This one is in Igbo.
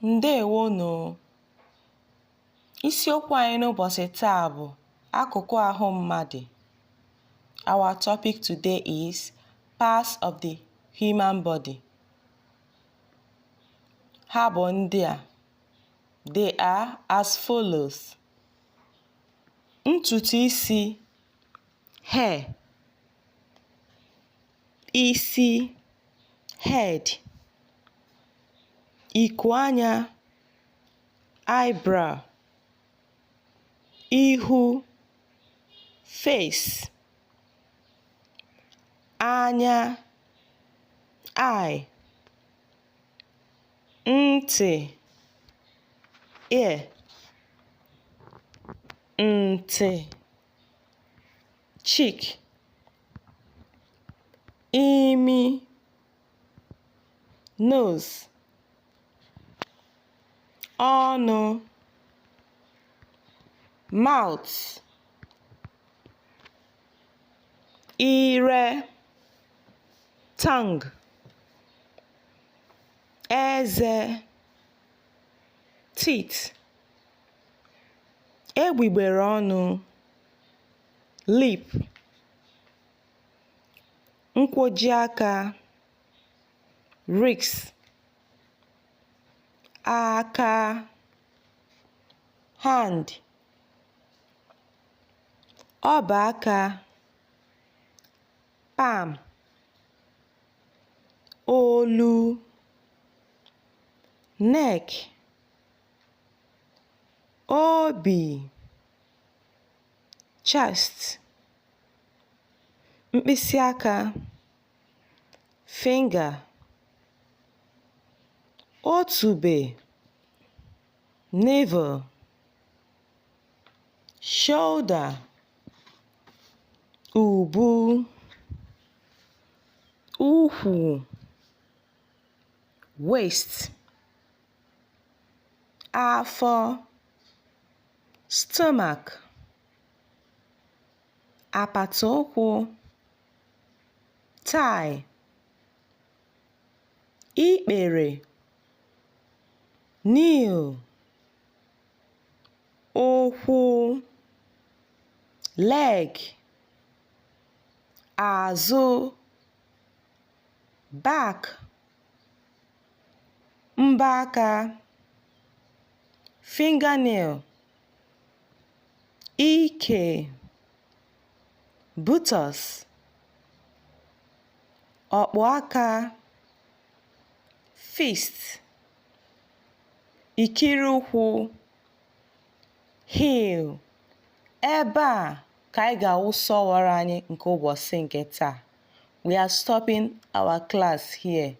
Ndewonu. Isiokwu anyị n'ụbọchị taa bụ akụkụ ahụ mmadụ. Our topic today is parts of the human body. Ha bụ ndị a. They are as follows. Ntutu isi, hair. Isi, head. Ikuanya, eyebrow. Ihu, face. Anya, eye. Ntị, ear. Ntị, cheek. Imi, nose. Ọnụ, mouth. Ire, tongue. Eze, teeth. Egbugbere ọnụ, lip. Nkwojiaka, wrist. Aka, hand. Ọbaka, palm. Olu, neck. Obi, chest. Mkpịsị aka, finger. Otube, navel. Shoulder, ubu. Ukwu, waist. Afọ, stomach. Apata ụkwụ, thigh. Ikpere, knee. Ụkwụ, leg. Azụ, back. Mbọ aka, fingernail. Ike, buttocks. Ọkpụ aka, fist. Ikiri ụkwụ, heel. Ebe a ka anyị ga-awụsa ọwara anyị nke ụbọchị nke taa. We are stopping our class here.